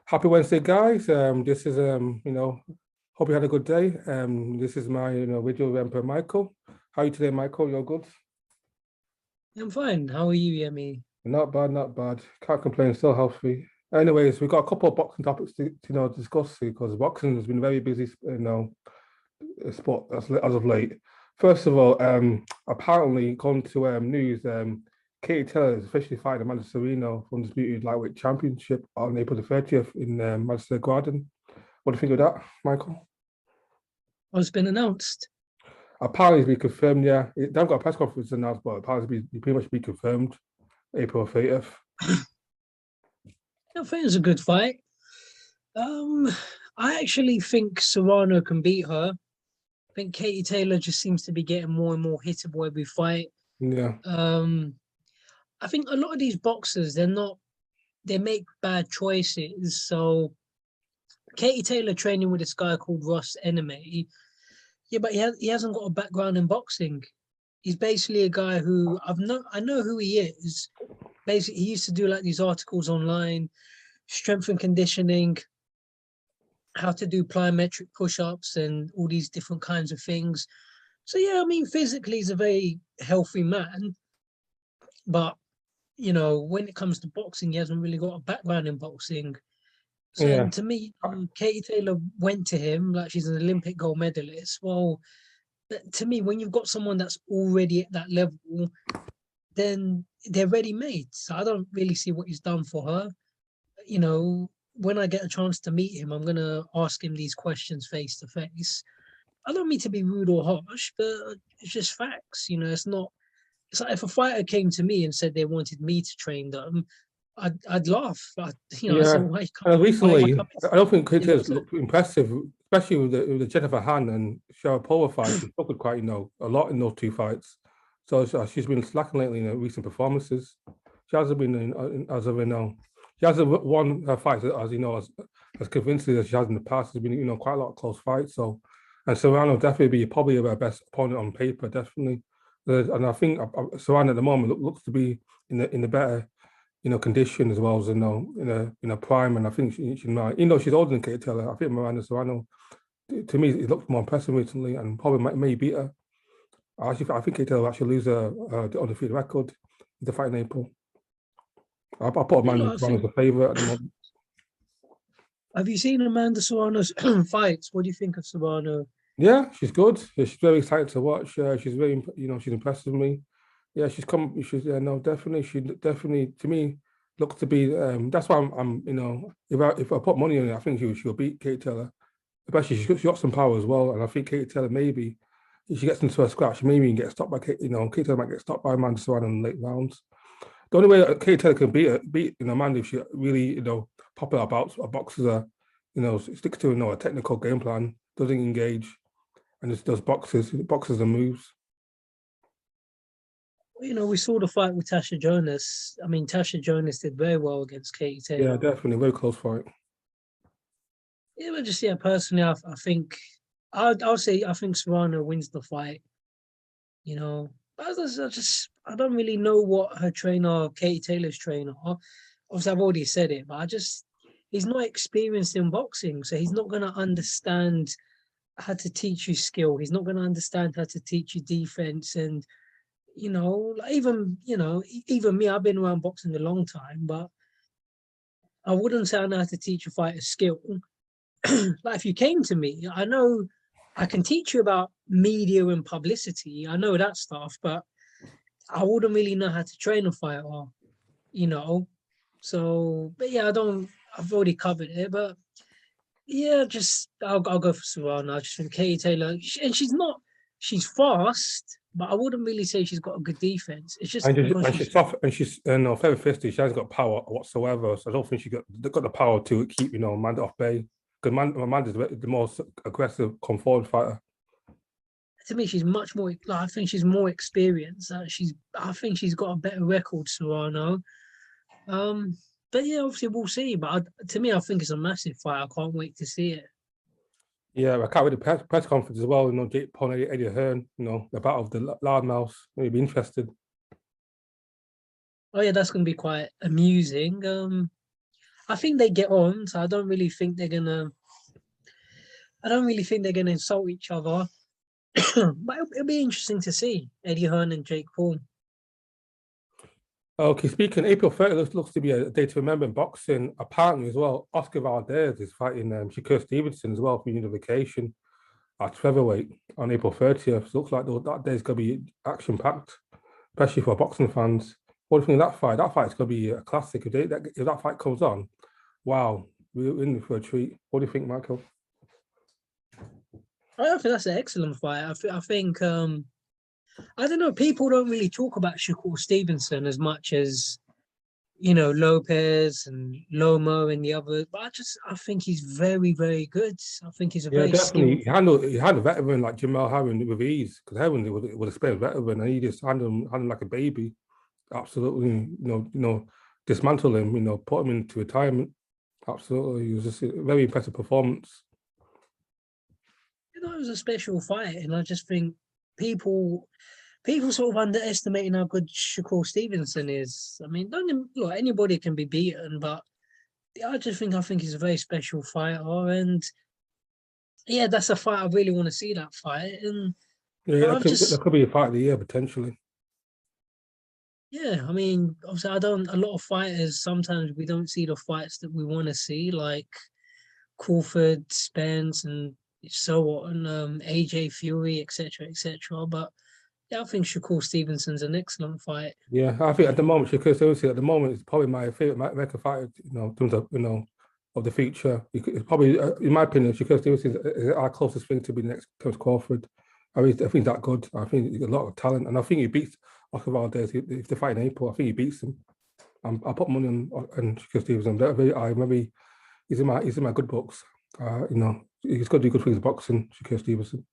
Happy Wednesday, guys. This is hope you had a good day. This is my video emperor Michael. How are you today, Michael? You're good? I'm fine. How are you, Yemi? Not bad, not bad. Can't complain, still healthy. Anyways, we've got a couple of boxing topics to discuss because boxing has been a very busy sport as of late. First of all, apparently according to news, Katie Taylor is officially fighting Amanda Serino for undisputed lightweight championship on April the 30th in Madison Garden. What do you think of that, Michael? Oh, it's been announced. Apparently, it's been confirmed. Yeah, they haven't got a press conference announced, but apparently, it's pretty much be confirmed April 30th. I think it's a good fight. Um, I actually think Serrano can beat her. I think Katie Taylor just seems to be getting more and more hittable every fight. Yeah, I think a lot of these boxers, they make bad choices. So Katie Taylor training with this guy called Ross Enemy. Yeah, but he hasn't got a background in boxing. He's basically a guy who I know who he is. Basically, he used to do like these articles online, strength and conditioning, how to do plyometric push-ups and all these different kinds of things. So yeah, I mean, physically he's a very healthy man, but when it comes to boxing, he hasn't really got a background in boxing. So yeah, and to me, Katie Taylor went to him like she's an Olympic gold medalist. Well, to me, when you've got someone that's already at that level, then they're ready made. So I don't really see what he's done for her. When I get a chance to meet him, I'm gonna ask him these questions face to face. I don't mean to be rude or harsh, but it's just facts. It's not. It's like if a fighter came to me and said they wanted me to train them, I'd laugh. I yeah. said, why can't why Recently, can't I don't think you know Katie what I'm saying? looked impressive, especially with the Jennifer Han and Sharapova fight. She struggled quite, a lot in those two fights. So she's been slacking lately in her recent performances. She hasn't been, as of now, she hasn't won her fights as convincingly as she has in the past. There's been, quite a lot of close fights. So, and Serrano definitely be probably her best opponent on paper, definitely. And I think Serrano at the moment looks to be in the better condition as well as in a prime. And I think she might, she's older than Kate Taylor. I think Miranda Serrano, to me, it looks more impressive recently, and probably may beat her. I think Kate Taylor will actually lose the undefeated record in the fight in April. I put Amanda I Serrano think. as a favourite at the moment. Have you seen Amanda Serrano's fights? What do you think of Serrano? Yeah, she's good. Yeah, she's very excited to watch. She's very, she's impressed with me. Yeah, yeah, no, definitely. She definitely, to me, looks to be. That's why if I put money on it, I think she'll beat Kate Taylor. Especially she got some power as well, and I think Kate Taylor maybe if she gets into a scratch, maybe can get stopped by Kate. Kate Taylor might get stopped by Amanda Serrano in the late rounds. The only way that Kate Taylor can beat Amanda if she really popular about boxes are sticks to a technical game plan, doesn't engage, and just does boxes and moves. We saw the fight with Tasha Jonas. I mean, Tasha Jonas did very well against Katie Yeah, Taylor. definitely very close fight. Yeah, but just personally, I think I'll say I think Serrano wins the fight. I don't really know what her trainer, Katie Taylor's trainer. Obviously, I've already said it, but he's not experienced in boxing, so he's not gonna understand how to teach you skill. He's not gonna understand how to teach you defense and like even me, I've been around boxing a long time, but I wouldn't say I know how to teach a fighter skill. Like if you came to me, I know I can teach you about media and publicity. I know that stuff, but I wouldn't really know how to train a fighter, you know. So, but yeah, I don't. I've already covered it, but yeah, just I'll go for Serrano. I just think Katie Taylor, and she's fast, but I wouldn't really say she's got a good defense. It's just because And she's she's soft and she's very fisty. She hasn't got power whatsoever. So I don't think got the power to keep Amanda off bay. Because Amanda's the most aggressive, come forward fighter. to me, she's much more. Like, I think she's more experienced. I think she's got a better record, Serrano. Um, but yeah, obviously we'll see. But to me, I think it's a massive fight. I can't wait to see it. Yeah, I can't wait the press conference as well. Jake Paul and Eddie Hearn. The battle of the loudmouths. Maybe interested. Oh yeah, that's going to be quite amusing. I think they get on, so I don't really think they're gonna. I don't really think they're gonna insult each other. But it'll be interesting to see Eddie Hearn and Jake Paul. Okay, speaking, April 30th looks to be a day to remember in boxing. Apparently, as well, Oscar Valdez is fighting Shakur Stevenson as well for unification at featherweight on April 30th. So looks like that day is going to be action packed, especially for boxing fans. What do you think of that fight? That fight's going to be a classic. If that fight comes on, wow, we're in for a treat. What do you think, Michael? I think that's an excellent fight. I think I don't know. People don't really talk about Shakur Stevenson as much as Lopez and Lomo and the others. But I think he's very, very good. I think he's a Yeah, very definitely. skilled. He had a veteran like Jamal Herring with ease because Herring was a spare veteran and he just handled him like a baby. Absolutely, dismantle him, put him into retirement. Absolutely. It was just a very impressive performance. It was a special fight, and I just think people people sort of underestimating how good Shakur Stevenson is. I mean, don't look, anybody can be beaten, but I think he's a very special fighter, and yeah, that's a fight I really want to see that fight, and Yeah, I've that just could be a fight of the year potentially. yeah, I mean, obviously, I don't. A lot of fighters sometimes we don't see the fights that we want to see, like Crawford, Spence, and so on, AJ Fury, etc., etc. But yeah, I think Shakur Stevenson's an excellent fight. Yeah, I think at the moment, Shakur Stevenson at the moment is probably my favorite American fighter. In terms of of the future. It's probably, in my opinion, Shakur Stevenson is our closest thing to be the next Terence Crawford. I think that good. I think he's got a lot of talent, and I think he beats Oscar Valdez if they fight in April. I think he beats him. I'll put money on Shakur Stevenson. I maybe he's in my good books. He's got to do good things boxing. Shakur Stevenson.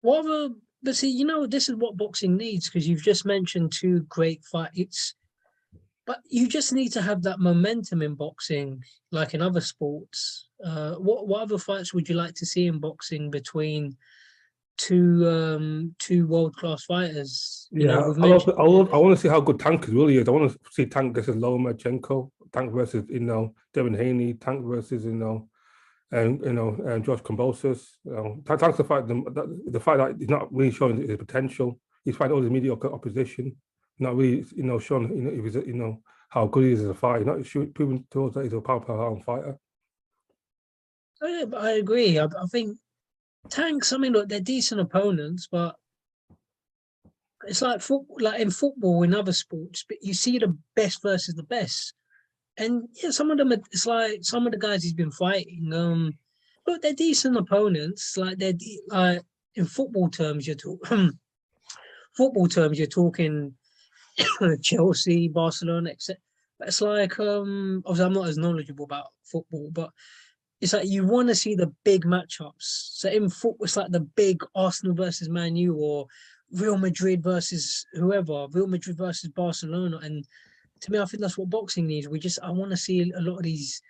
What other, but see, this is what boxing needs because you've just mentioned two great fights. But you just need to have that momentum in boxing, like in other sports. What other fights would you like to see in boxing between two world class fighters? Yeah, We've mentioned I want to see how good Tank really is. I want to see Tank versus Lomachenko, Tank versus Devin Haney, Tank versus George Kambosos. Tank's the fight that he's not really showing his potential. He's fighting all his mediocre opposition, not really showing if he's how good he is as a fighter. Not proving to us that he's a power fighter. oh, yeah, but I agree. I think Tanks. I mean, look, they're decent opponents, but it's like football, like in football, in other sports. But you see the best versus the best. And yeah, some of them, it's like some of the guys he's been fighting. Look, they're decent opponents. Like like in football terms, you're talking football terms, you're talking Chelsea, Barcelona, etc. But it's like obviously I'm not as knowledgeable about football, but it's like you want to see the big matchups. So in football, it's like the big Arsenal versus Man U or Real Madrid versus whoever, Real Madrid versus Barcelona, and to me, I think that's what boxing needs. I want to see a lot of these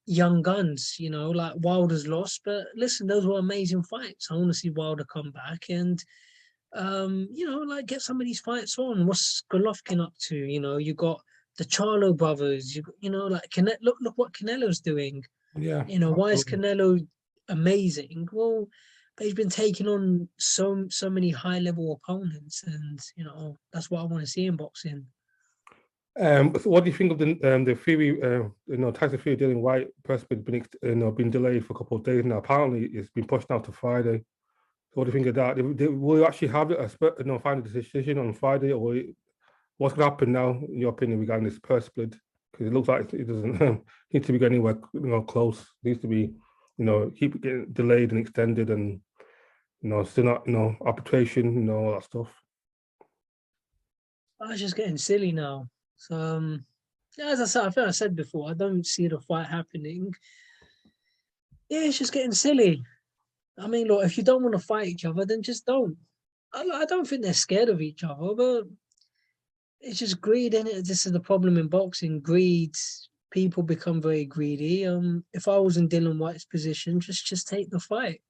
young guns, like Wilder's lost, but listen, those were amazing fights. I want to see Wilder come back and, like get some of these fights on. What's Golovkin up to? You got the Charlo brothers. Like look what Canelo's doing. Yeah, Why is absolutely. Canelo amazing? Well, but he's been taking on so many high level opponents, and that's what I want to see in boxing. So what do you think of the Fury, Tyson Fury Dylan White press been delayed for a couple of days now? Apparently, it's been pushed out to Friday. So what do you think of that? Will you actually have final decision on Friday, or what's going to happen now, in your opinion, regarding this purse split? Because it looks like it doesn't need to be going anywhere, close. It needs to be, keep getting delayed and extended, and still not, arbitration, all that stuff. I was just getting silly now. So, yeah, as I said, I think I said before, I don't see the fight happening. Yeah, it's just getting silly. I mean, look, if you don't want to fight each other, then just don't. I don't think they're scared of each other, but it's just greed, is it? This is the problem in boxing. Greed. People become very greedy. If I was in Dylan White's position, just take the fight.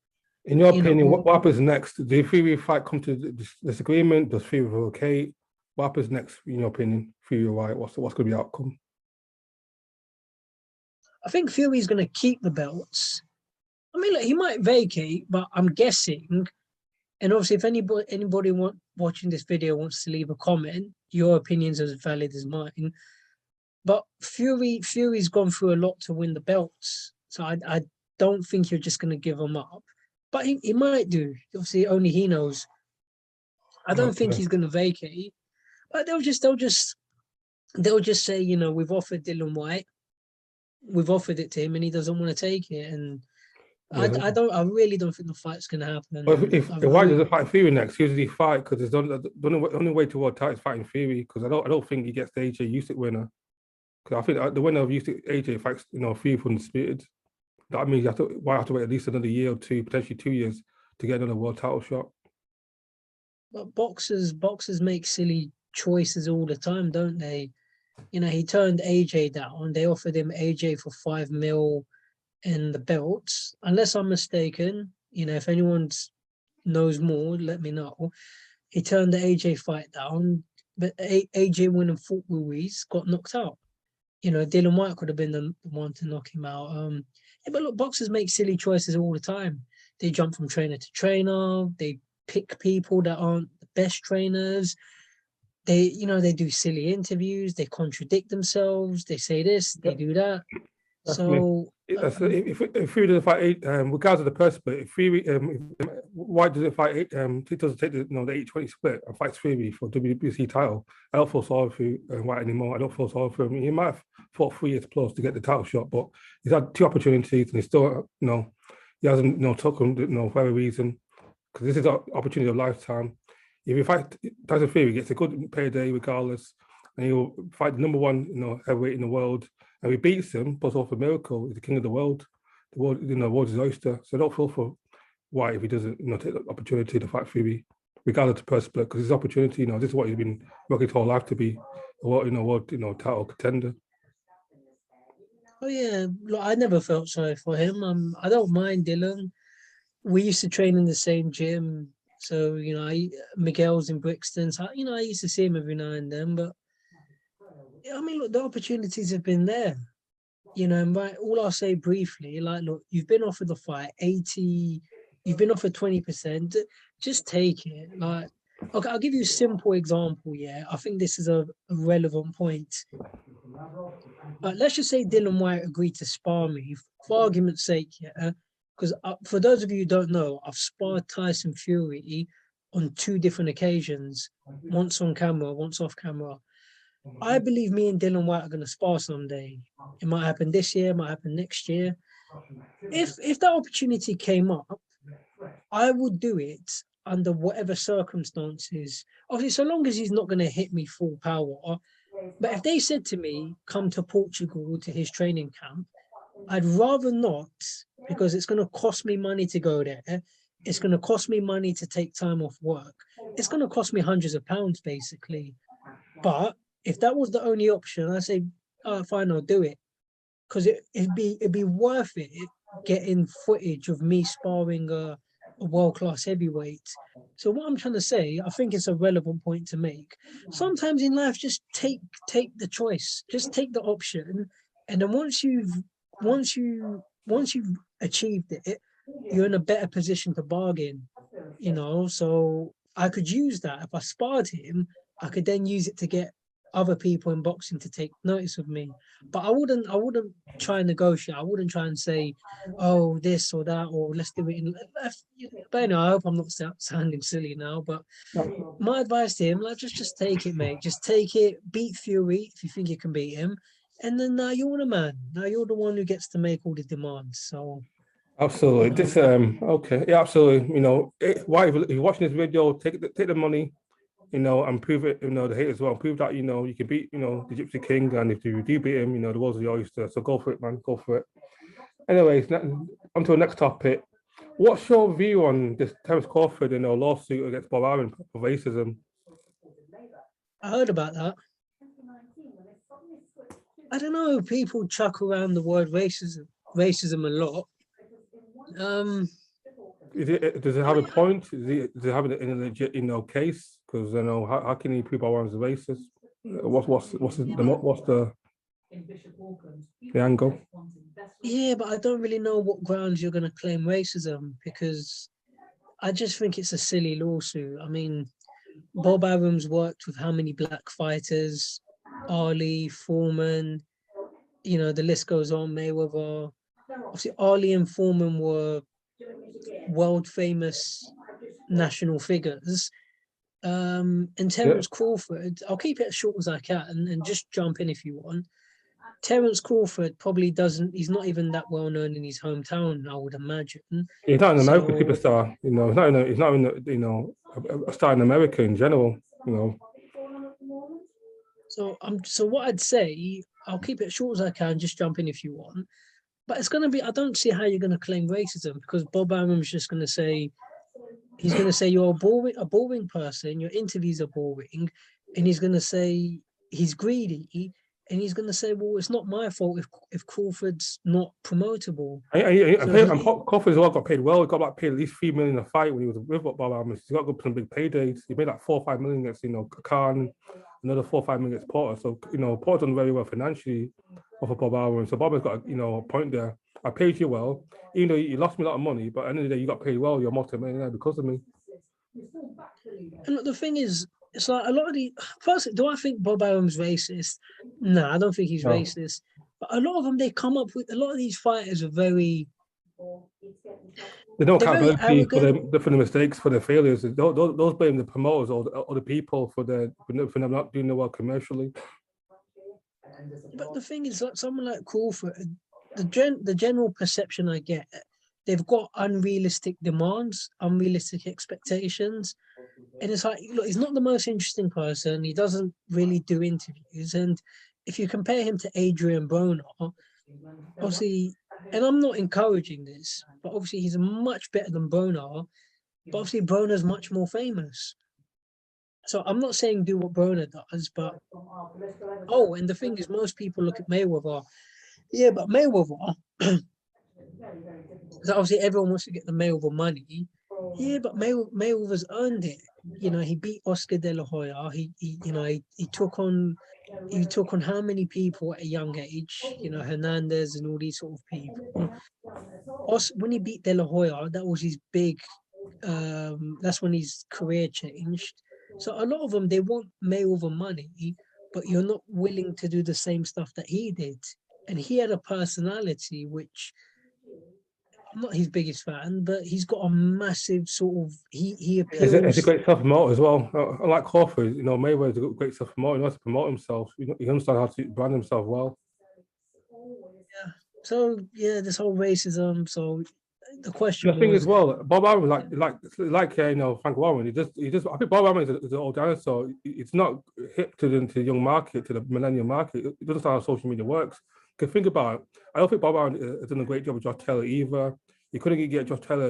In your You opinion, know, what happens next? Do Fury fight come to disagreement? Does Fury okay? What happens next, in your opinion, Fury White? What's going to be the outcome? I think Fury's going to keep the belts. I mean, look, he might vacate, but I'm guessing. And obviously, if anybody watching this video wants to leave a comment, your opinion's as valid as mine. But Fury's gone through a lot to win the belts, so I don't think you're just going to give him up. But he might do. Obviously, only he knows. I don't think he's going to vacate. But they'll just say, you know, we've offered Dylan White, we've offered it to him, and he doesn't want to take it. And I really don't think the fight's going to happen. But if White doesn't fight Fury next, who does he fight? Because it's the only way toward title is fighting Fury. Because I don't think he gets the AJ Usyk winner. Because I think the winner of Usyk AJ fights, you know, Fury for undisputed. That means White have to wait at least another year or two, potentially 2 years, to get another world title shot. But boxers make silly choices all the time, don't they? You know, he turned AJ down. They offered him AJ for $5 million and the belts. Unless I'm mistaken, you know, if anyone knows more, let me know. He turned the AJ fight down, but AJ went and fought Ruiz, got knocked out. You know, Dylan White could have been the one to knock him out. Yeah, but look, boxers make silly choices all the time. They jump from trainer to trainer. They pick people that aren't the best trainers. They do silly interviews. They contradict themselves. They say this, they do that. So if Fury doesn't fight regardless of the person, but if Fury, if White doesn't fight he doesn't take the 80-20 split and fights Fury for WBC title, I don't feel sorry for White anymore. I don't feel sorry for him. He might have fought 3 years plus to get the title shot, but he's had 2 opportunities and he's still he hasn't took them for whatever reason, because this is an opportunity of a lifetime. If he fights Tyson Fury, he gets a good payday regardless, and he'll fight the number 1 heavyweight in the world. And he beats him, plus off a miracle. He's the king of the world. The world, world's his oyster. So I don't feel for White if he doesn't, take the opportunity to fight Fury, regardless of purse split, because his opportunity, this is what he's been working his whole life to be a world, title contender. Oh yeah, look, I never felt sorry for him. I don't mind Dylan. We used to train in the same gym, so Miguel's in Brixton. So I used to see him every now and then, but. I mean, look, the opportunities have been there, and all I'll say briefly, look, you've been offered the fight, 80, you've been offered 20%, just take it. Okay, I'll give you a simple example, yeah. I think this is a relevant point. Let's just say Dylan White agreed to spar me, for argument's sake, yeah, because for those of you who don't know, I've sparred Tyson Fury on 2 different occasions, once on camera, once off camera. I believe me and Dylan White are going to spar someday. It might happen this year, it might happen next year. If that opportunity came up, I would do it under whatever circumstances. Obviously, so long as he's not going to hit me full power. But if they said to me, come to Portugal to his training camp, I'd rather not, because it's going to cost me money to go there. It's going to cost me money to take time off work. It's going to cost me hundreds of pounds, basically. But if that was the only option, I'd say, oh, fine, I'll do it. Because it'd be worth it getting footage of me sparring a world-class heavyweight. So what I'm trying to say, I think it's a relevant point to make. Sometimes in life, just take the choice. Just take the option. And then once you've achieved it, you're in a better position to bargain. So I could use that. If I sparred him, I could then use it to get other people in boxing to take notice of me. But I wouldn't try and negotiate. I wouldn't try and say, oh, this or that, or let's do it. But I hope I'm not sounding silly now. But my advice to him, just take it, mate. Just take it. Beat Fury if you think you can beat him. And then now you're the man. Now you're the one who gets to make all the demands. So absolutely. This okay. Yeah, absolutely. Why if you're watching this video, take the money. And prove it, the haters as well. Prove that, you can beat, the Gypsy King. And if you do beat him, the world's the oyster. So go for it, man. Go for it. Anyways, on to the next topic. What's your view on this Terence Crawford, lawsuit against Bob Arum for racism? I heard about that. I don't know. People chuck around the word racism a lot. Does it have a point? Does it have a legit, case? Because how can he prove Arum is racist? What's the the angle. Yeah, but I don't really know what grounds you're going to claim racism, because I just think it's a silly lawsuit. I mean, Bob Arum's worked with how many black fighters? Ali, Foreman, the list goes on, Mayweather. Obviously, Ali and Foreman were world famous national figures. And Terence Crawford, I'll keep it as short as I can and just jump in if you want. Terence Crawford probably he's not even that well known in his hometown, I would imagine. He's not an American superstar, he's not in a star in America in general, So what I'd say, I'll keep it short as I can, just jump in if you want. But it's gonna be, I don't see how you're gonna claim racism, because Bob Arum's just gonna say, he's gonna say you're a boring person, your interviews are boring, and he's gonna say he's greedy, and he's gonna say, well, it's not my fault if Crawford's not promotable. Crawford as well got paid well. He got paid at least $3 million a fight when he was with Bob Arum. He's got some big paydays. He made like $4 or $5 million against Khan, another $4 or $5 million against Porter. So Porter's done very well financially off of Bob Arum. So Bob has got a point there. I paid you well, even though you lost me a lot of money, but at the end of the day, you got paid well. You're multi-millionaire because of me. And the thing is, it's like a lot of first, do I think Bob Arum's racist? No, I don't think he's racist. But a lot of them, they come up with, a lot of these fighters are very... They don't accountability for the mistakes, for the failures. Those blame the promoters or the people for them not doing well commercially. But the thing is, like someone like Crawford, the general perception I get, they've got unrealistic demands, unrealistic expectations. And it's like, look, he's not the most interesting person. He doesn't really do interviews. And if you compare him to Adrian Broner, obviously, and I'm not encouraging this, but obviously he's much better than Broner. But obviously Broner's much more famous. So I'm not saying do what Broner does, but... Oh, and the thing is, most people look at Mayweather. Yeah, but Mayweather... Because obviously everyone wants to get the Mayweather money. Yeah, but Mayweather's earned it. He beat Oscar De La Hoya. He took on how many people at a young age? Hernandez and all these sort of people. When he beat De La Hoya, that was his big. That's when his career changed. So a lot of them, they want Mayweather money, but you're not willing to do the same stuff that he did. And he had a personality which... I'm not his biggest fan, but he's got a massive sort of... He appeals... It's a great self-promoter as well. I like Crawford, Mayweather's a great self-promoter. He knows how to promote himself. He understands how to brand himself well. Yeah. So, this whole racism. So the question The thing as well, Bob Arum, like Frank Warren, he just. I think Bob Arum is an old dinosaur. It's not hip to the young market, to the millennial market. It doesn't understand how social media works. Because think about it, I don't think Bob Arum has done a great job with Josh Taylor either. He couldn't get Josh Taylor,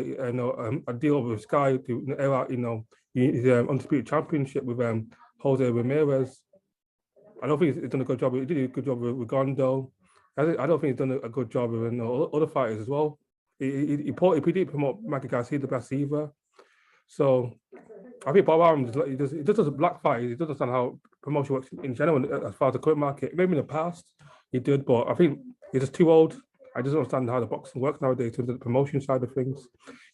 a deal with Sky to air out, his undisputed championship with Jose Ramirez. I don't think he's done a good job. He did a good job with Gondo. I don't think he's done a good job with other fighters as well. He didn't promote Mikey Garcia the best either. So I think Bob Arum he just does a black fight. He doesn't understand how promotion works in general as far as the current market. Maybe in the past he did, but I think he's just too old. I just don't understand how the boxing works nowadays in terms of the promotion side of things.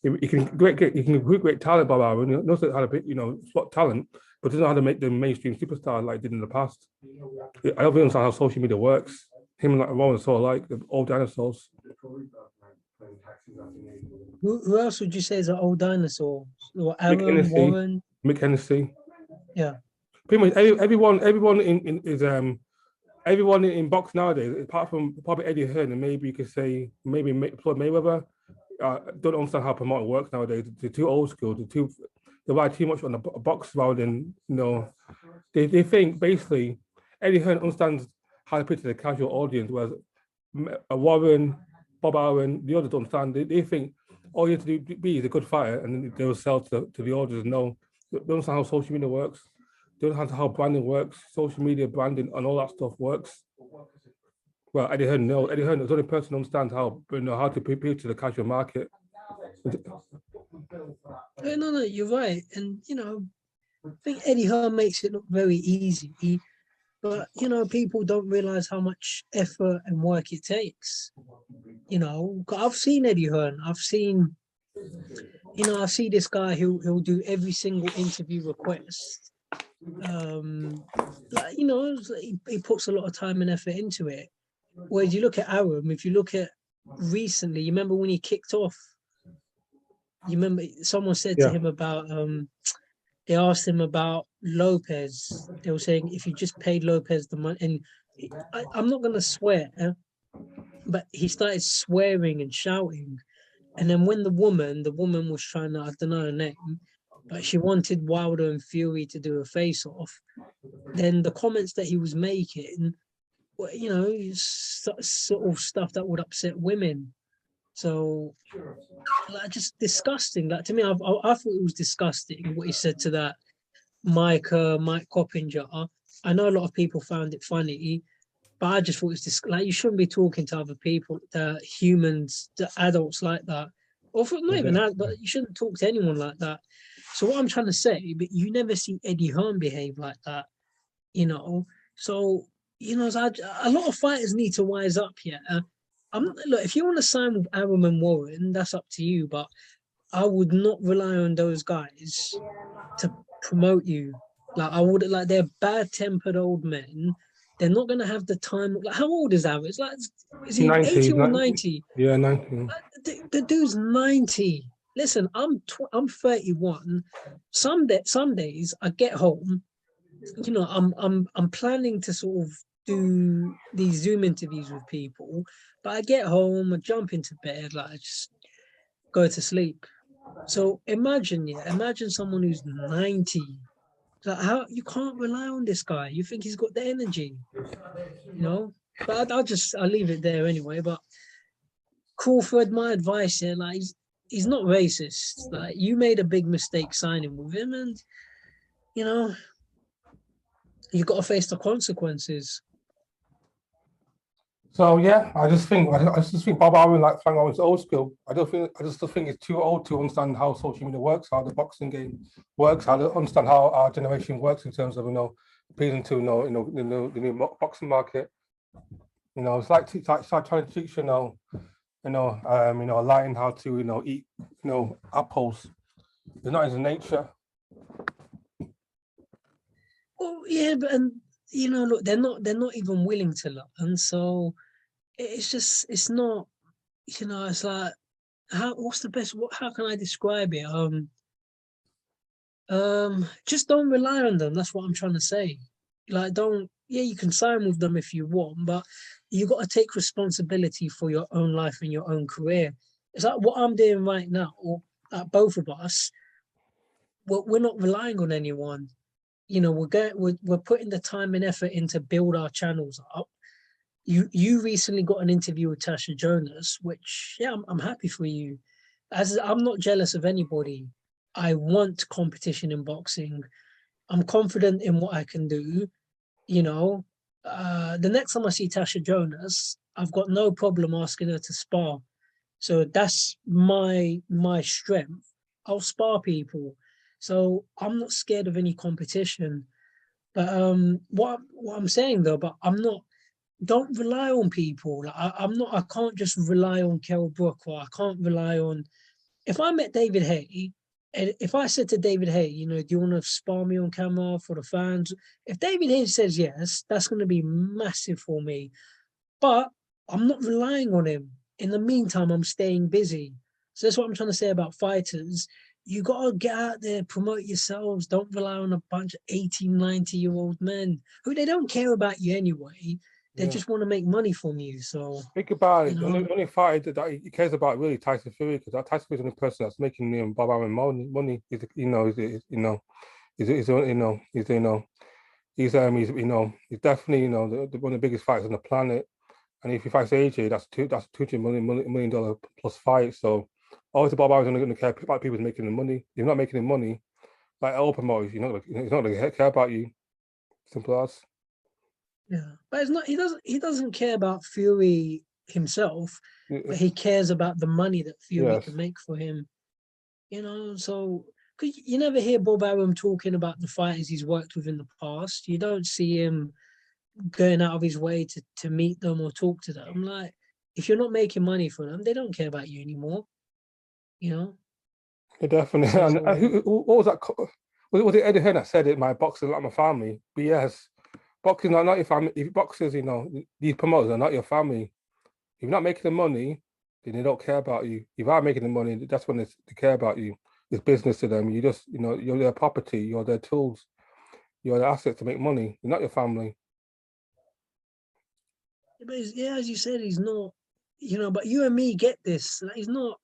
He can recruit great talent, Bob Arum. He knows how to spot talent, but doesn't know how to make them mainstream superstars like he did in the past. I don't really understand how social media works. Him and Warren are so alike, the old dinosaurs. Who else would you say is an old dinosaur? Arum, Warren, Mick Hennessy. Yeah. Pretty much everyone in box nowadays, apart from probably Eddie Hearn, and maybe you could say maybe Floyd Mayweather, don't understand how promoting works nowadays. They're too old school. They rely too much on the box rather than They think basically Eddie Hearn understands how to pitch to the casual audience, whereas Warren, Bob Arum, the others don't understand. They think all you have to be is a good fighter, and then they will sell to the audience. No, they don't understand how social media works. They don't understand how branding works, social media branding, and all that stuff works. Well, Eddie Hearn, no. Eddie Hearn is the only person who understands how to appeal to the casual market. No, you're right. And, I think Eddie Hearn makes it look very easy. But you know, people don't realize how much effort and work it takes. You know, 'cause I've seen Eddie Hearn. I've seen, you know, I see this guy who'll do every single interview request. Like you know, he puts a lot of time and effort into it. Whereas you look at Aram, if you look at recently, you remember when he kicked off. You remember someone said to Yeah, him about they asked him about Lopez. They were saying if you just paid Lopez the money, and I'm not gonna swear, but he started swearing and shouting. And then when the woman was trying to, I don't know her name, but she wanted Wilder and Fury to do a face off. Then the comments that he was making, were, you know, sort of stuff that would upset women. So like, just disgusting. Like to me, I thought it was disgusting what he said to that Mike Coppinger. I know a lot of people found it funny, but I just thought it was just like you shouldn't be talking to other people, the humans, the adults like that, or for, not even yeah. that, but you shouldn't talk to anyone like that. So what I'm trying to say, but you never see Eddie Hearn behave like that, you know. So you know, so a lot of fighters need to wise up here. Look, if you want to sign with Arum and Warren, that's up to you, but I would not rely on those guys to promote you. Like I would like they're bad tempered old men. They're not gonna have the time. Like how old is Aaron? It's like is he 90, 80 or 90? yeah, 19. The dude's 90. Listen, I'm 31. Some days I get home, you know, I'm planning to sort of do these Zoom interviews with people, but I get home, I jump into bed, like I just go to sleep. So imagine, yeah, imagine someone who's 90. Like how you can't rely on this guy. You think he's got the energy, you know? But I'll leave it there anyway. But Crawford, my advice here, like he's not racist. Like you made a big mistake signing with him, and you know you got to face the consequences. So yeah, I just think Bob Arum like Frank Owen's old school. I just think he's too old to understand how social media works, how the boxing game works, how to understand how our generation works in terms of appealing to the new boxing market. You know, it's like trying to teach a lion how to eat apples. It's not his nature. Well, yeah, but and you know, look, they're not even willing to learn. So it's just it's not. You know, it's like what's the best? How can I describe it? Just don't rely on them. That's what I'm trying to say. Like, don't, yeah, you can sign with them if you want, but you got to take responsibility for your own life and your own career. It's like what I'm doing right now, both of us, we're not relying on anyone. You know, we're putting the time and effort in to build our channels up. You recently got an interview with Tasha Jonas, which yeah, I'm happy for you. As I'm not jealous of anybody. I want competition in boxing. I'm confident in what I can do. You know, the next time I see Tasha Jonas, I've got no problem asking her to spar. So that's my strength. I'll spar people. So I'm not scared of any competition. But what I'm saying though, but I'm not. Don't rely on people. Like, I'm not. I can't just rely on Kell Brook, or I can't rely on. If I met David Hay, and if I said to David Hay, you know, do you want to spar me on camera for the fans? If David Hay says yes, that's going to be massive for me. But I'm not relying on him. In the meantime, I'm staying busy. So that's what I'm trying to say about fighters. You got to get out there, promote yourselves. Don't rely on a bunch of 18, 90-year-old men who they don't care about you anyway. They Yeah. just want to make money from you. So, Think about you it. The know, only fighter that he cares about really Tyson Fury because Tyson Fury is the only person that's making Bob Arum money. He's definitely one of the biggest fighters on the planet. And if he fights AJ, that's $200 million plus fight. So obviously Bob Arum's only going to care about people making the money. If you're not making the money, like all promoters, he's not going to care about you. Simple as. yeah, but it's not. He doesn't care about Fury himself, but he cares about the money that Fury Yes. can make for him. You know, so cause you never hear Bob Arum talking about the fighters he's worked with in the past. You don't see him. going out of his way to meet them or talk to them. Like, if you're not making money for them, they don't care about you anymore. You know. Yeah, definitely. And So what was that? Was it Eddie Hearn that said it? My boxers are like my family. But yes, boxing are not your family. If boxers, these promoters are not your family. If you're not making the money, then they don't care about you. If you are making the money, that's when they care about you. It's business to them. You just, you're their property. You're their tools. You're the assets to make money. You're not your family. but yeah, as you said, he's not. But you and me get this. Like, he's not.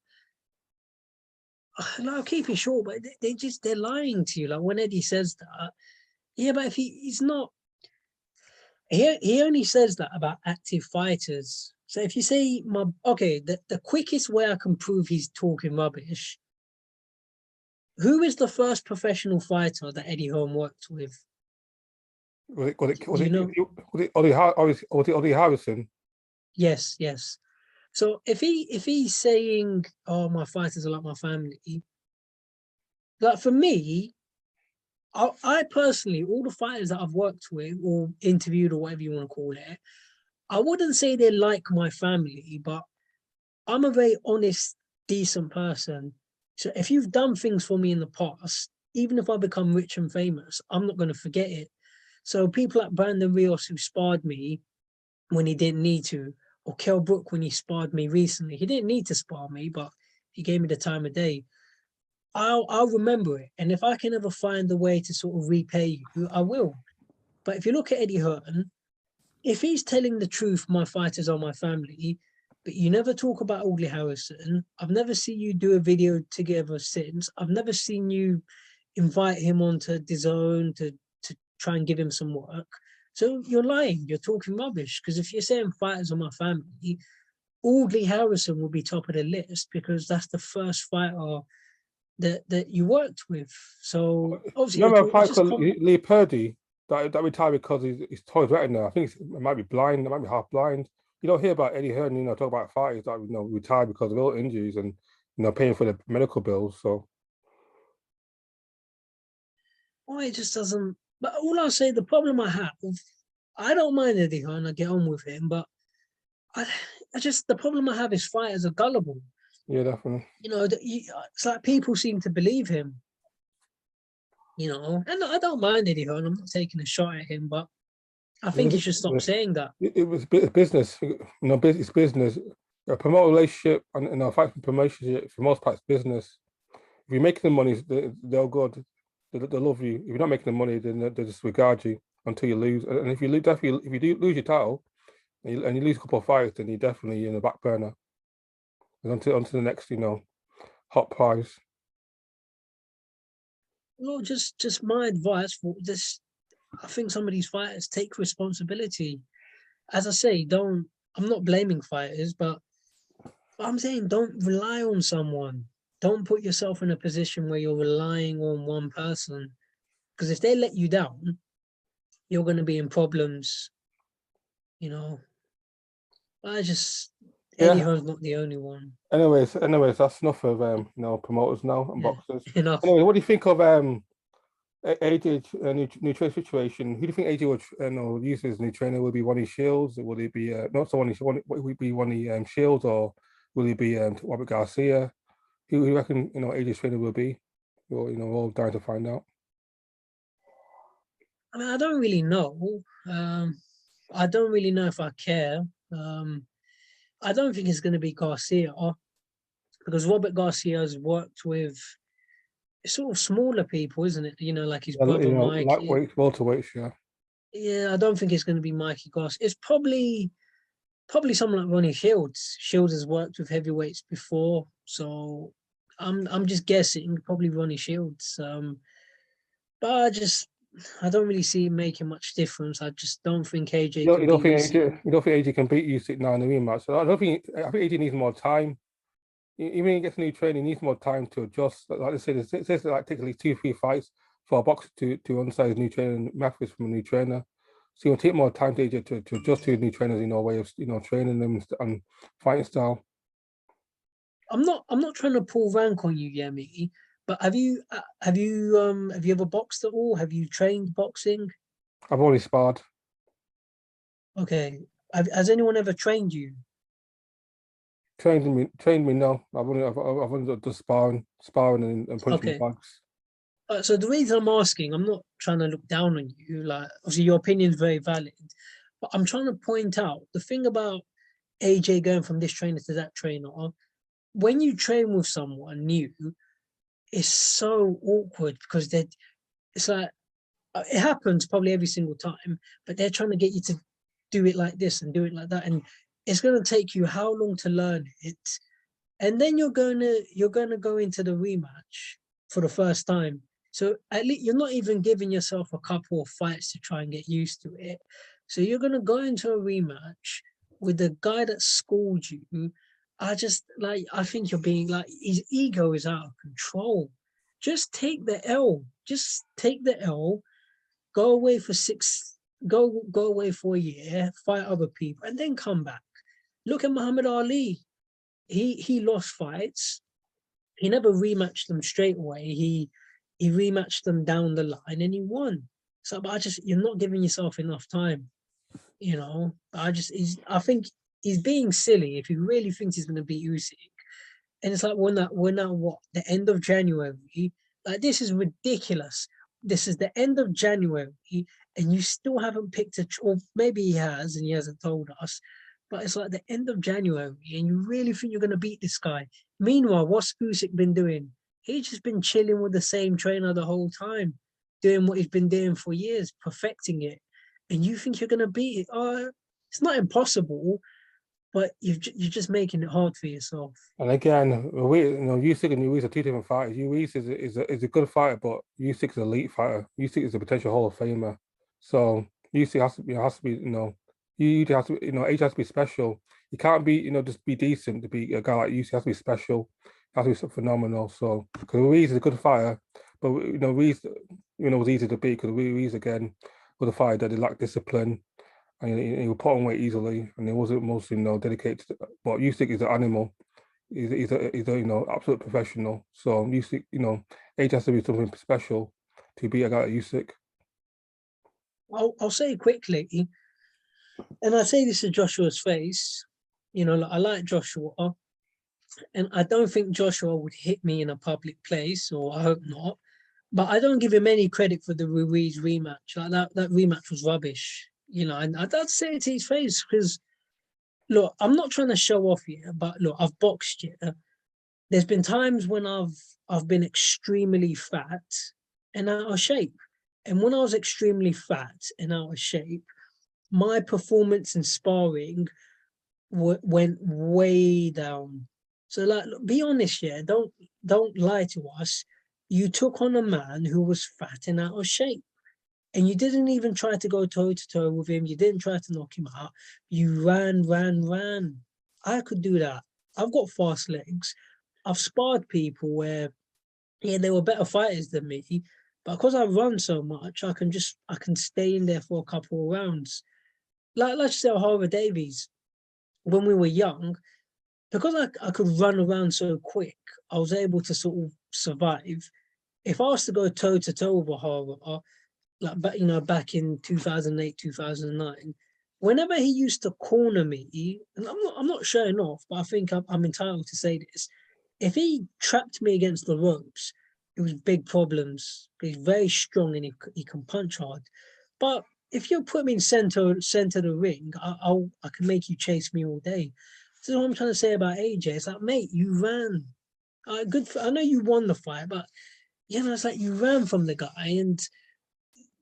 Like, I'll keep it short, but they're lying to you. Like when Eddie says that, yeah, but if he's not, he only says that about active fighters. So if you say the quickest way I can prove he's talking rubbish. Who is the first professional fighter that Eddie Hearn worked with? Was Do you it, know? was it Ollie Harrison? Yes, yes. So if he's saying, "Oh, my fighters are like my family," like for me, I personally, all the fighters that I've worked with or interviewed or whatever you want to call it, I wouldn't say they're like my family, but I'm a very honest, decent person. So if you've done things for me in the past, even if I become rich and famous, I'm not going to forget it. So people like Brandon Rios who sparred me when he didn't need to, or Kell Brook when he sparred me recently, he didn't need to spar me, but he gave me the time of day. I'll remember it, and if I can ever find a way to sort of repay you, I will. But if you look at Eddie Hearn, if he's telling the truth, my fighters are my family, but you never talk about Audley Harrison. I've never seen you do a video together since. I've never seen you invite him onto DAZN to try and give him some work. So you're lying. You're talking rubbish. Because if you're saying fighters are my family, Audley Harrison will be top of the list because that's the first fighter that you worked with. So obviously you're Remember a talking. It's fight just called Lee Purdy that retired because he's toys retina. I think it might be blind, it might be half blind. You don't hear about Eddie Hearn, talk about fighters that retired because of ill injuries and paying for the medical bills. So why it just doesn't. But all I'll say, the problem I have, I don't mind Eddie Hearn. I get on with him, but I, I just the problem I have is fighters are gullible. yeah, definitely. It's like people seem to believe him. And I don't mind Eddie Hearn. I'm not taking a shot at him, but I think he should stop saying that. It was business, it's business. A promote relationship and fight for promotion for most parts business. If you're making the money, they're good. They love you. If you're not making the money, then they disregard you until you lose. And if you lose, definitely, if you do lose your title and you lose a couple of fights, then you're definitely in the back burner. And onto the next, hot prize. Well, just my advice for this. I think some of these fighters take responsibility. As I say, don't. I'm not blaming fighters, but I'm saying don't rely on someone. Don't put yourself in a position where you're relying on one person. Because if they let you down, you're going to be in problems. You know, I just Eddie Yeah. Hearn's not the only one. Anyways, that's enough of promoters now and Yeah, boxers. enough. Anyway, what do you think of AJ new training situation? Who do you think AJ would use as new trainer? Will it be one of Shields? Will it be not so one? Will it be one of Shields or will it be Robert Garcia? Who do you reckon AJ's trainer will be? Well, we're all dying to find out. I mean, I don't really know. I don't really know if I care. I don't think it's going to be Garcia because Robert Garcia has worked with sort of smaller people, isn't it? Like his brother Mike. Lightweight, welterweights, yeah. Yeah, I don't think it's going to be Mikey Garcia. It's probably someone like Ronnie Shields. Shields has worked with heavyweights before, so I'm just guessing probably Ronnie Shields. But I don't really see it making much difference. I just don't think AJ can beat Usyk. You don't think AJ can beat Usyk now in the rematch? So I think AJ needs more time. Even when he gets new training, he needs more time to adjust. Like I said, it says like take at least 2 3 fights for a boxer to understand his new training methods from a new trainer. So it'll take more time to AJ to adjust to his new trainers, way of training them and fighting style. I'm not trying to pull rank on you, Yemi. But have you ever boxed at all? Have you trained boxing? I've only sparred. Okay. Has anyone ever trained you? Trained me now. I've only done sparring and punching Okay. bags. So the reason I'm asking, I'm not trying to look down on you. Like, obviously, your opinion is very valid, but I'm trying to point out the thing about AJ going from this trainer to that trainer. When you train with someone new, it's so awkward because it's like it happens probably every single time, but they're trying to get you to do it like this and do it like that, and it's going to take you how long to learn it, and then you're gonna go into the rematch for the first time. So at least you're not even giving yourself a couple of fights to try and get used to it. So you're gonna go into a rematch with the guy that schooled you. I think you're being like his ego is out of control. Just take the L. Just take the L. Go away for six. Go away for a year. Fight other people, and then come back. Look at Muhammad Ali. He lost fights. He never rematched them straight away. He rematched them down the line and he won. So, but you're not giving yourself enough time. I think he's being silly if he really thinks he's going to beat Usyk. And it's like we're now what, the end of January. Like, this is ridiculous. This is the end of January, and you still haven't picked or maybe he has and he hasn't told us. But it's like the end of January, and you really think you're gonna beat this guy. Meanwhile, what's Usyk been doing? He's just been chilling with the same trainer the whole time, doing what he's been doing for years, perfecting it. And you think you're gonna beat it? It's not impossible, but you're just making it hard for yourself. And again, Usyk and Ruiz are two different fighters. Ruiz is a good fighter, but Usyk is an elite fighter. Usyk is a potential Hall of Famer. So Usyk has to be you has to age has to be special. You can't be just be decent to be a guy like Usyk. Has to be special. Has to be phenomenal. So because Ruiz is a good fighter, but Ruiz was easy to beat because Ruiz again was a fighter that he lacked discipline and he would put on weight easily, and he wasn't mostly dedicated. But Usyk is an animal. He's a absolute professional. So Usyk, age has to be something special to beat a guy like Usyk. I'll say quickly, and I say this to Joshua's face. Like, I like Joshua, and I don't think Joshua would hit me in a public place, or I hope not. But I don't give him any credit for the Ruiz rematch. Like, that rematch was rubbish. And I'd say it to his face because, look, I'm not trying to show off here, but look, I've boxed here. There's been times when I've been extremely fat and out of shape. And when I was extremely fat and out of shape, my performance in sparring went way down. So, like, look, be honest, yeah. Don't lie to us. You took on a man who was fat and out of shape, and you didn't even try to go toe to toe with him. You didn't try to knock him out. You ran. I could do that. I've got fast legs. I've sparred people where, yeah, they were better fighters than me, but because I run so much, I can stay in there for a couple of rounds. Like, let's say Harvey Davies, when we were young, because I could run around so quick, I was able to sort of survive. If I was to go toe to toe with Harvey, back in 2008, 2009, whenever he used to corner me, and I'm not showing off, but I think I'm entitled to say this. If he trapped me against the ropes, it was big problems. He's very strong and he can punch hard. But if you put me in center of the ring, I can make you chase me all day. This is what I'm trying to say about AJ. It's like, mate, you ran. I know you won the fight, but it's like you ran from the guy, and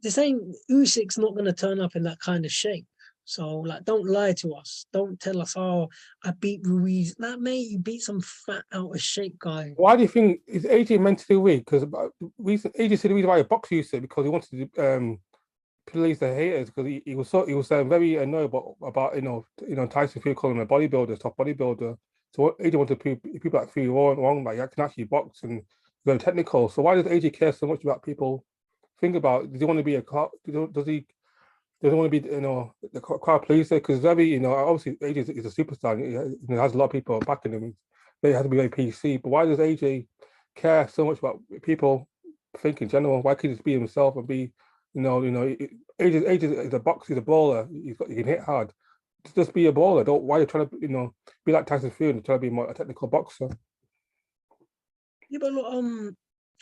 this ain't Usyk's not going to turn up in that kind of shape. So, like, don't lie to us. Don't tell us, oh, I beat Ruiz. That, mate, you beat some fat out of shape guy. Why do you think is AJ mentally weak? Because AJ said the reason why he boxed Usyk because he wanted to please the haters because he was very annoyed about Tyson Fury calling him a bodybuilder, top bodybuilder. So AJ wanted to prove people like Fury wrong, like I can actually box and very technical. So why does AJ care so much about people think about? Does he want to be a cop? Does he doesn't want to be the crowd pleaser? Because very obviously AJ is a superstar. He has a lot of people backing him. But he has to be very PC. But why does AJ care so much about people think in general? Why can't he just be himself and be AJ is a boxer, he's a bowler. He can hit hard. Just be a bowler. Don't why you're trying to be like Tyson Fury and try to be more a technical boxer. Yeah, but look,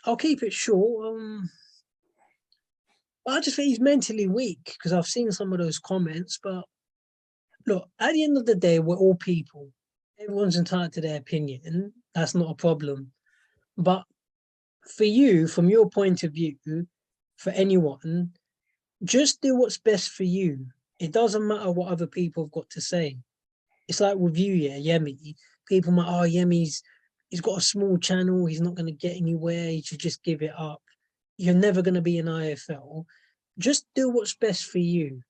I'll keep it short. I just think he's mentally weak because I've seen some of those comments. But look, at the end of the day, we're all people. Everyone's entitled to their opinion. That's not a problem. But for you, from your point of view, for anyone, just do what's best for you. It doesn't matter what other people have got to say. It's like with you, yeah, Yemi. People might, oh, he's got a small channel. He's not going to get anywhere. He should just give it up. You're never going to be an IFL. Just do what's best for you.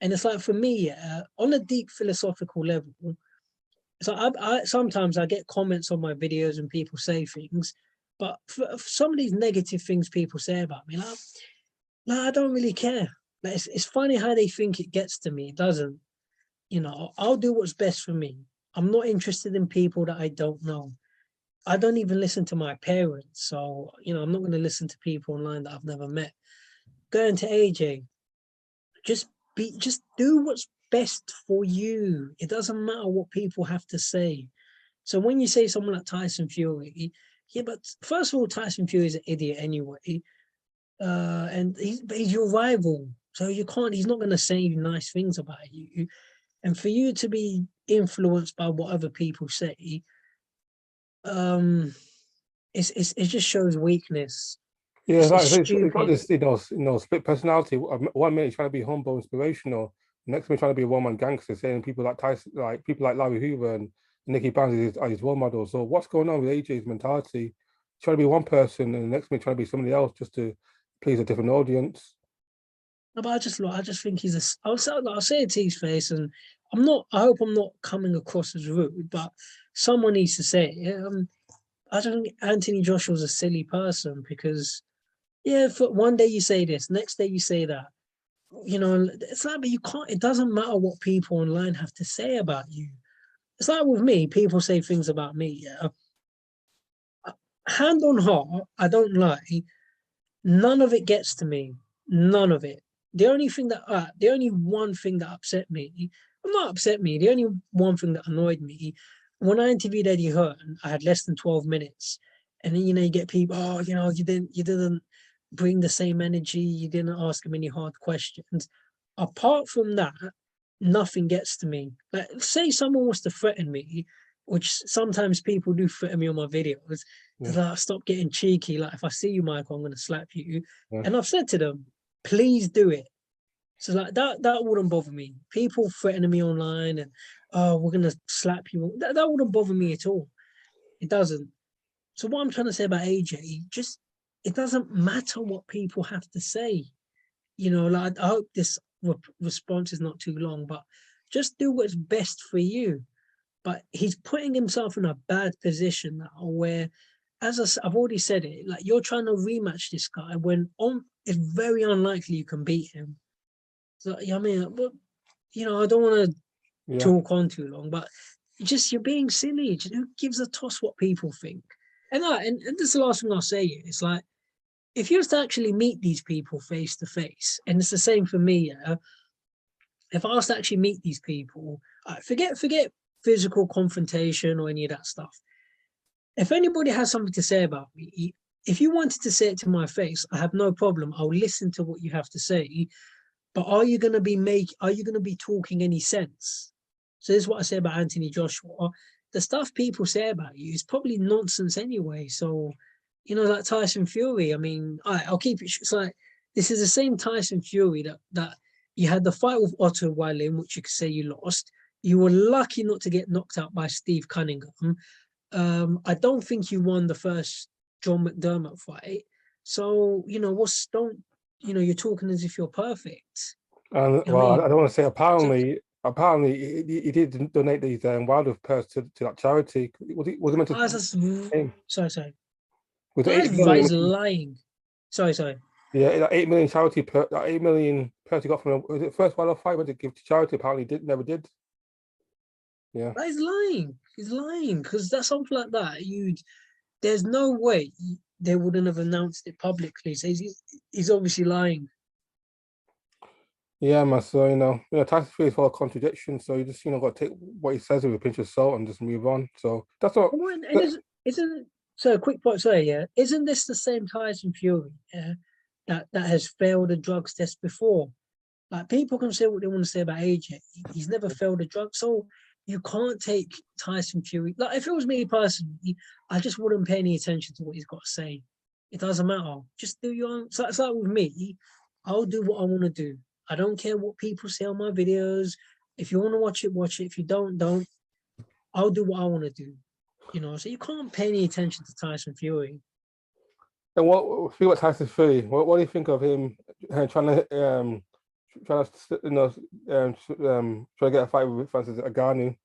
And it's like for me, yeah, on a deep philosophical level, so I sometimes I get comments on my videos and people say things, but for some of these negative things people say about me, like I don't really care. Like, it's funny how they think it gets to me. It doesn't. I'll do what's best for me. I'm not interested in people that I don't know. I don't even listen to my parents. So, I'm not going to listen to people online that I've never met. Going to AJ, just do what's best for you. It doesn't matter what people have to say. So when you say someone like Tyson Fury, yeah, but first of all, Tyson Fury is an idiot anyway. And he's your rival. So he's not going to say nice things about you. And for you to be influenced by what other people say, it just shows weakness. Yeah, it's Stupid. got this split personality. 1 minute he's trying to be humble, inspirational. Next minute trying to be a one-man gangster, saying people like Tyson, like people like Larry Hoover and Nicky Barnes are his role models. So what's going on with AJ's mentality? Trying to be one person, and the next minute trying to be somebody else just to please a different audience. No, but I just think I'll say it to his face, and I hope I'm not coming across as rude, but someone needs to say it. I don't think Anthony Joshua's a silly person because, yeah, for one day you say this, next day you say that. It's like, but you can't, it doesn't matter what people online have to say about you. It's like with me, people say things about me, yeah. Hand on heart, I don't lie. None of it gets to me. None of it. The only one thing that upset me, well, not upset me, the only one thing that annoyed me, when I interviewed Eddie Hearn, I had less than 12 minutes. And then, you get people, oh, you didn't bring the same energy, you didn't ask him any hard questions. Apart from that, nothing gets to me. Like, say someone wants to threaten me, which sometimes people do threaten me on my videos. Yeah. Like, stop getting cheeky. Like, if I see you, Michael, I'm going to slap you. Yeah. And I've said to them, please do it. So like that wouldn't bother me. People threatening me online and, oh, we're going to slap you. That wouldn't bother me at all. It doesn't. So what I'm trying to say about AJ, it doesn't matter what people have to say. Like, I hope this response is not too long, but just do what's best for you. But he's putting himself in a bad position now where, as I've already said it, like, you're trying to rematch this guy when it's very unlikely you can beat him. So, I mean, but, I don't want to talk on too long, but you're being silly. Who gives a toss what people think? And this is the last thing I'll say. It's like, if you was to actually meet these people face to face, and it's the same for me, yeah. If I was to actually meet these people, forget physical confrontation or any of that stuff. If anybody has something to say about me, if you wanted to say it to my face, I have no problem. I'll listen to what you have to say. But are you going to be talking any sense? So this is what I say about Anthony Joshua. The stuff people say about you is probably nonsense anyway. So, like Tyson Fury, I mean, I'll keep it. It's like, this is the same Tyson Fury that you had the fight with Otto Wallin, which you could say you lost. You were lucky not to get knocked out by Steve Cunningham. I don't think you won the first John McDermott fight. So, you're talking as if you're perfect. And well, I don't want to say apparently he did donate these wildlife purse to that charity. Was it meant to? Sorry. Was that it 8 million? Is lying. Sorry. Yeah, that 8 million charity that 8 million purse he got from was it first wildlife fight? Went to give to charity. Apparently, never did. Yeah, that is lying. He's lying because that's something like that. There's no way they wouldn't have announced it publicly. So he's obviously lying. Yeah, man. So Tyson Fury is full of contradictions. So you just got to take what he says with a pinch of salt and just move on. So that's what. Come on, and isn't so a quick point? Sorry, yeah, isn't this the same Tyson Fury? Yeah, that has failed a drugs test before. Like people can say what they want to say about AJ. He's never failed a drug, so you can't take Tyson Fury. Like if it was me personally, I just wouldn't pay any attention to what he's got to say. It doesn't matter. Just do your own. So it's like with me, I'll do what I want to do. I don't care what people say on my videos. If you want to watch it, watch it. If you don't. I'll do what I want to do. So you can't pay any attention to Tyson Fury. And what think about Tyson Fury? What do you think of him trying to try to get a fight with Francis Ngannou?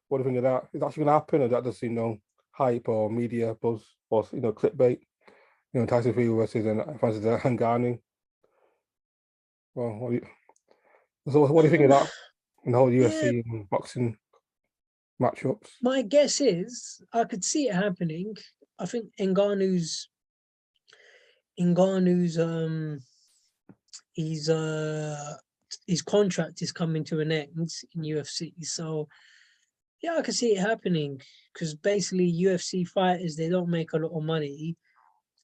What do you think of that? Is that actually going to happen, or that just hype or media buzz or clickbait? Tyson Fury versus Francis Ngannou. Well, what do you think of that? And the whole Yeah, UFC and boxing matchups. my guess is I could see it happening. I think Ngannou's his his contract is coming to an end in UFC. So yeah, I could see it happening because basically UFC fighters they don't make a lot of money.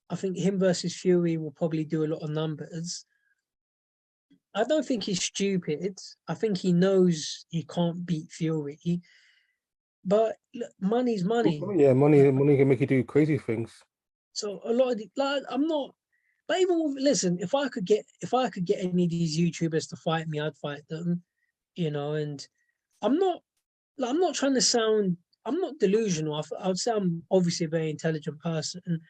I think him versus Fury will probably do a lot of numbers. I don't think he's stupid. I think he knows he can't beat Fury. But look, money's money. Yeah, money can make you do crazy things. So a lot of I'm not. But even listen, if I could get any of these YouTubers to fight me, I'd fight them. And I'm not I'm not trying to sound. I'm not delusional. I would say I'm obviously a very intelligent person.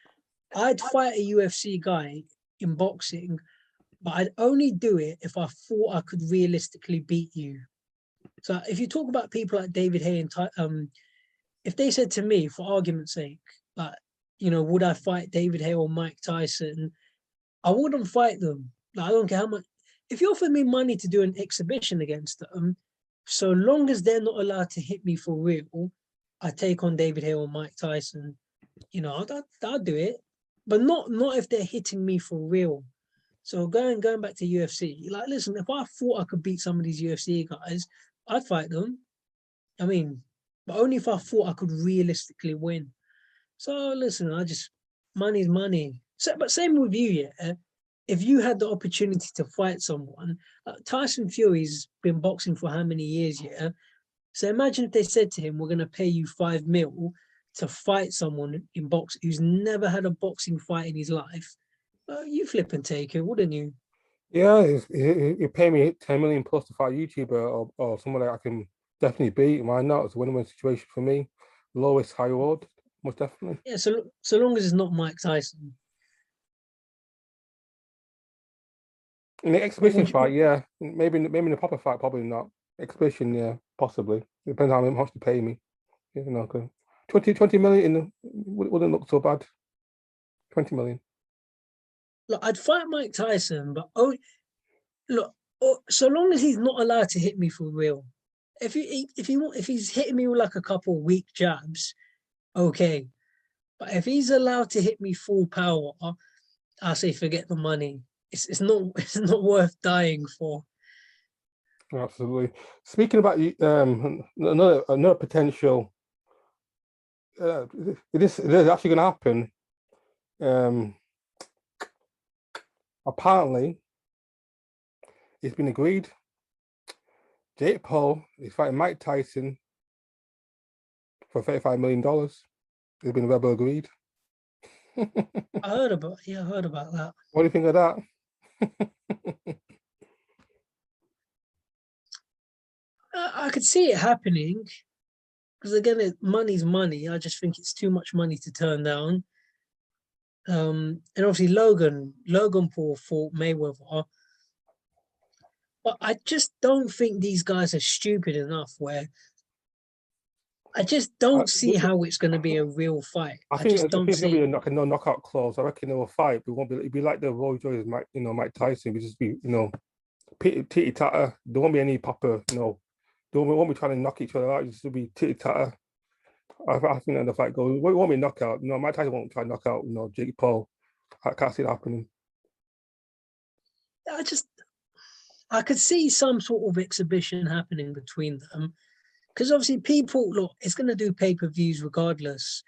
I'd fight a UFC guy in boxing, but I'd only do it if I thought I could realistically beat you. So if you talk about people like David Hay and if they said to me, for argument's sake, like, would I fight David Hay or Mike Tyson? I wouldn't fight them. Like, I don't care how much. If you offered me money to do an exhibition against them, so long as they're not allowed to hit me for real, I take on David Hay or Mike Tyson. I'll do it, but not if they're hitting me for real. So going back to UFC, like, listen, if I thought I could beat some of these UFC guys, I'd fight them. I mean, but only if I thought I could realistically win. So listen, money's money. So, but same with you, yeah. If you had the opportunity to fight someone, Tyson Fury's been boxing for how many years, yeah? So imagine if they said to him, "We're going to pay you 5 mil to fight someone in box who's never had a boxing fight in his life." You flip and take it, wouldn't you? Yeah, you pay me 10 million plus to fight a YouTuber or someone that I can definitely beat. Why not? It's a win-win situation for me. Lowest high reward, most definitely. Yeah. So long as it's not Mike Tyson. In the What exhibition would you? fight, yeah. Maybe in the proper fight, probably not. Exhibition, yeah, possibly. Depends how much to pay me. 20 million wouldn't look so bad. 20 million. Look, I'd fight Mike Tyson, but look, so long as he's not allowed to hit me for real. If he's hitting me with like a couple weak jabs, okay. But if he's allowed to hit me full power, I say forget the money. It's not it's not worth dying for. Absolutely. Speaking about another potential, it is actually going to happen. Apparently, it's been agreed. Jake Paul is fighting Mike Tyson for $35 million. It's been verbal agreed. I heard about that. What do you think of that? I could see it happening because again, money's money. I just think it's too much money to turn down. And obviously Logan Paul fought Mayweather, but I just don't think these guys are stupid enough where I just I, don't see how it's going to be a real fight. I think just it's don't going to see be it. a no knockout clause. I reckon they will fight, but it won't be. It'd be like the Roy Jones, Mike Tyson. We just be, titty tatter. There won't be any proper, They won't be trying to knock each other out. It's just be titty tatter. I think that the fight goes. It won't be knockout. Mike Tyson won't try to knock out, Jake Paul. I can't see it happening. I just I could see some sort of exhibition happening between them because obviously people look, it's going to do pay-per-views regardless.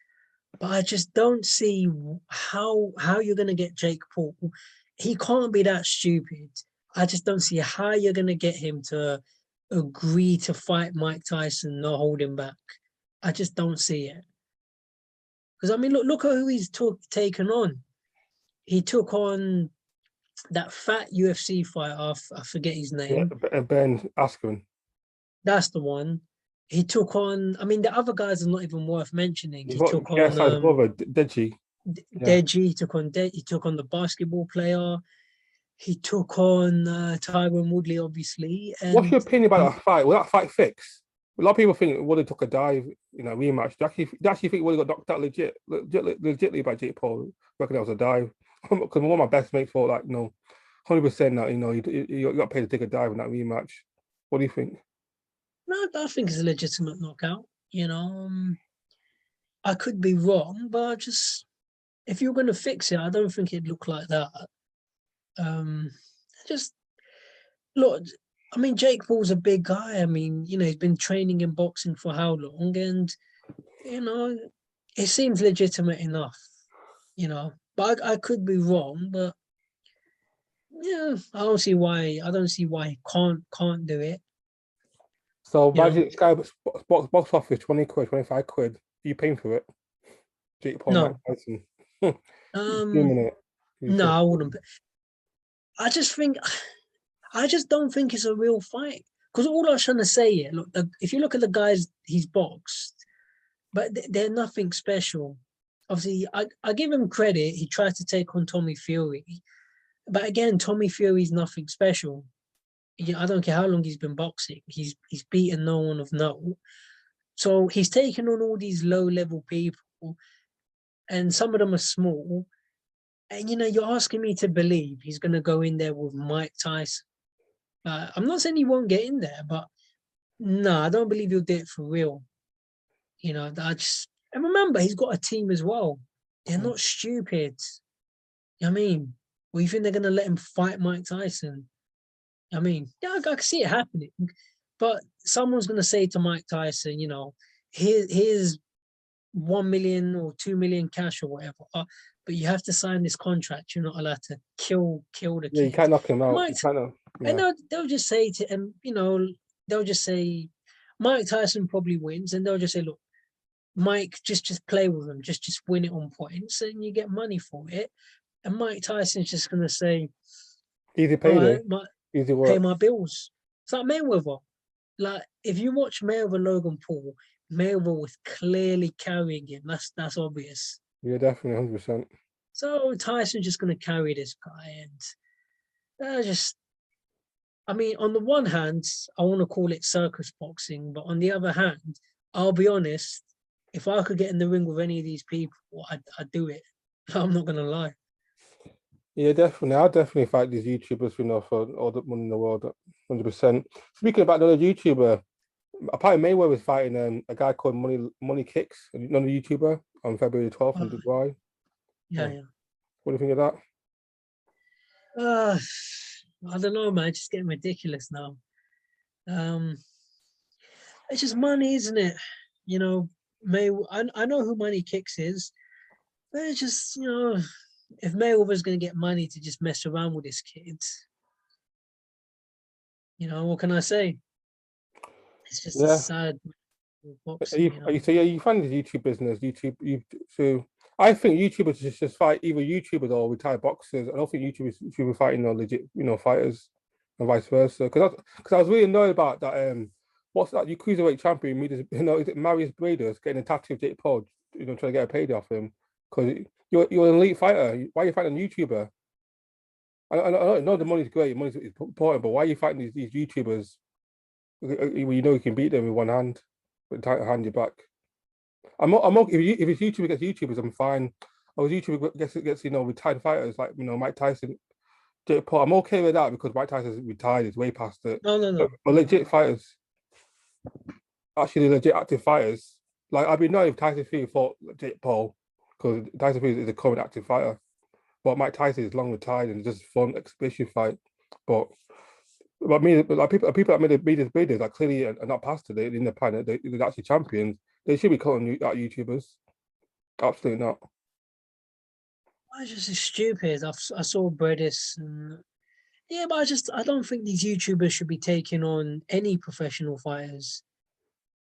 But I just don't see how you're going to get Jake Paul. He can't be that stupid. I just don't see how you're going to get him to agree to fight Mike Tyson, not hold him back. I just don't see it. Because I mean, look at who he's taken on. He took on that fat UFC fighter. I forget his Yeah, name. Ben Askren. That's the one. He took on. I mean, the other guys are not even worth mentioning. He's He got took on KSI's brother, Deji. Yeah. Deji. He took on the basketball player. He took on Tyron Woodley, obviously, What's and your opinion about that fight? Was that fight fixed? A lot of people think Woody took a dive, rematch. Do you actually think Woody got knocked out legitly by Jake Paul? Reckon that was a dive? Because one of my best mates thought, like, 100% that, you got paid to take a dive in that rematch. What do you think? no, I think it's a legitimate knockout. I could be wrong, but if you're going to fix it, I don't think it'd look like that. Um, just look. I mean, Jake Paul's a big guy. I mean, he's been training in boxing for how long, and you know, it seems legitimate enough. But I could be wrong, but yeah, I don't see why he can't do it. So, You know, Magic Sky box office, 20 quid, 25 quid. Are you paying for it? Jake Paul, Mike no, Tyson. um, Doing it. You no, think? I wouldn't. I just think, I just don't think it's a real fight. Because all I was trying to say here, look, if you look at the guys he's boxed, but they're nothing special. Obviously, I give him credit. He tried to take on Tommy Fury, but again, Tommy Fury's nothing special. I don't care how long he's been boxing. He's beaten no one of note. So he's taken on all these low level people, and some of them are small. And you're asking me to believe he's going to go in there with Mike Tyson. I'm not saying he won't get in there, but no, I don't believe he'll do it for real. And remember, he's got a team as well. They're not stupid. I mean, well, you think they're going to let him fight Mike Tyson? I mean, yeah, I can see it happening. But someone's going to say to Mike Tyson, here's 1 million or 2 million cash or whatever. But you have to sign this contract. You're not allowed to kill the Yeah, you kid. can't knock him out. Mike, You can't. and Yeah. they'll just say to him, they'll just say Mike Tyson probably wins, and they'll just say, look, Mike, just play with him, just win it on points, and you get money for it. And Mike Tyson's just gonna say, Easy all right, payday. Easy pay work. my bills. It's like Mayweather. Like if you watch Mayweather Logan Paul, Mayweather was clearly carrying him. That's obvious. Yeah, definitely, 100%. So Tyson's just gonna carry this guy, and I mean, on the one hand, I want to call it circus boxing, but on the other hand, I'll be honest, if I could get in the ring with any of these people, I'd do it. I'm not gonna lie. Yeah, definitely. I'll definitely fight these YouTubers, for all the money in the world, 100%. Speaking about another YouTuber, apparently Mayweather was fighting a guy called Money Kicks, another YouTuber, on February 12th in Uh, Dubai. yeah, Oh, yeah. what do you think of that? Uh, I don't know, man. It's just getting ridiculous now. Um, it's just money, isn't it? You know, I know who Money Kicks is, but it's just if Mayweather's gonna get money to just mess around with his kids, what can I say? It's just a Yeah. sad Are boxing, you, are you, so yeah, you find the YouTube business, so I think YouTubers just fight either YouTubers or retired boxers. I don't think YouTubers should be fighting legit, fighters and vice versa. Because I was really annoyed about that. What's that? You cruiserweight champion, is it Marius Breeders getting a tattoo of Jake Paul, trying to get a payday off him because you're an elite fighter. Why are you fighting a YouTuber? I know the money's great, money's important, but why are you fighting these YouTubers when you can beat them with one hand, but hand you back? I'm okay if it's YouTube against YouTubers, I'm fine. Or if YouTuber gets retired fighters like Mike Tyson, Jake Paul, I'm okay with that because Mike Tyson's retired, he's way past it. No, no, no. But legit fighters, actually legit active fighters, like I'd be annoyed if Tyson Fury fought Jake Paul because Tyson Fury is a current active fighter. But Mike Tyson is long retired and just a fun exhibition fight. But But me, like people that made these videos are clearly are not past it in the planet. They're actually champions. They should be calling out YouTubers. Absolutely not. It's just stupid. I saw Bredis and yeah, but I don't think these YouTubers should be taking on any professional fighters.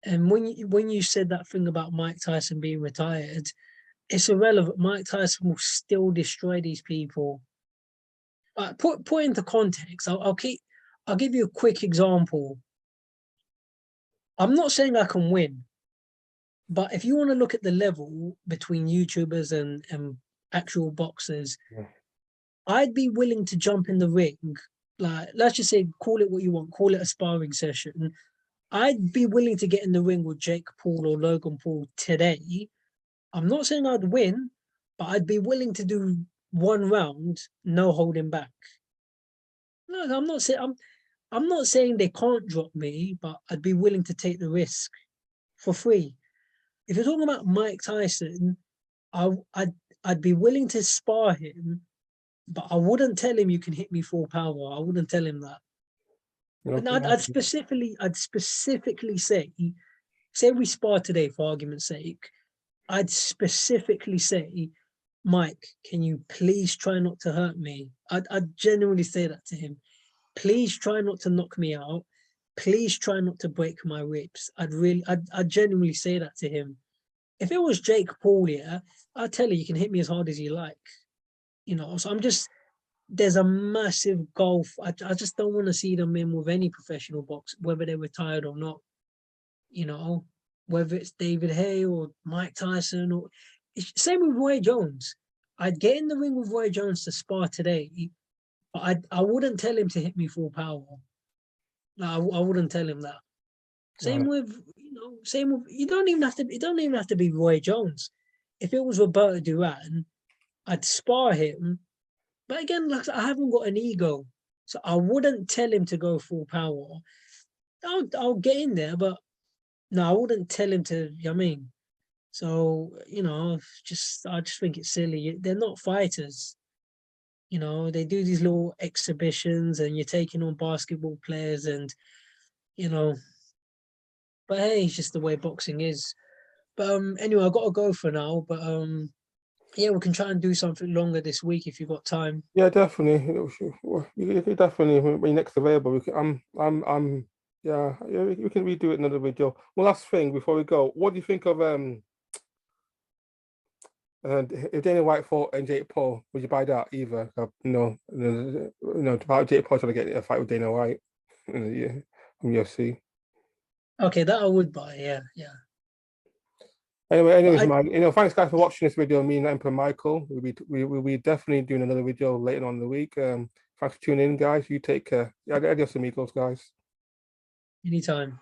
And when you said that thing about Mike Tyson being retired, it's irrelevant. Mike Tyson will still destroy these people. Put into context. I'll give you a quick example. I'm not saying I can win, but if you want to look at the level between YouTubers and actual boxers, Yeah. I'd be willing to jump in the ring. Like, let's just say, call it what you want, call it a sparring session. I'd be willing to get in the ring with Jake Paul or Logan Paul today. I'm not saying I'd win, but I'd be willing to do one round, no holding back. No, I'm not saying they can't drop me, but I'd be willing to take the risk for free. If you're talking about Mike Tyson, I'd be willing to spar him, but I wouldn't tell him you can hit me full power. I wouldn't tell him that. And I'd specifically say we spar today for argument's sake. I'd specifically say, Mike, can you please try not to hurt me? I'd genuinely say that to him. Please try not to knock me out. Please try not to break my ribs. I'd genuinely say that to him. If it was Jake Paul, yeah, I'd tell you, you can hit me as hard as you like. You know, so there's a massive gulf. I just don't want to see them in with any professional box, whether they're retired or not. You know, whether it's David Hay or Mike Tyson or same with Roy Jones. I'd get in the ring with Roy Jones to spar today, but I wouldn't tell him to hit me full power. No, I wouldn't tell him that. Same with you don't even have to it don't even have to be Roy Jones. If it was Roberto Duran, I'd spar him. But again, like I haven't got an ego. So I wouldn't tell him to go full power. I'll get in there, but no, I wouldn't tell him to, you know what I mean? So, you know, I just think it's silly. They're not fighters. You know, they do these little exhibitions and you're taking on basketball players and, you know, but hey, it's just the way boxing is. But anyway, I've got to go for now. But yeah, we can try and do something longer this week if you've got time. Yeah, definitely. You could definitely when next available. Yeah, we can redo it another video. One last thing before we go, what do you think of if Dana White fought and Jake Paul? Would you buy that either? About Jake Paul trying to get a fight with Dana White, yeah, from UFC. Okay, that I would buy. Yeah, yeah. Anyways, man, thanks guys for watching this video. Me and Emperor Michael, we'll be definitely doing another video later on in the week. Thanks for tuning in, guys. You take care. Yeah, adios amigos, guys. Anytime.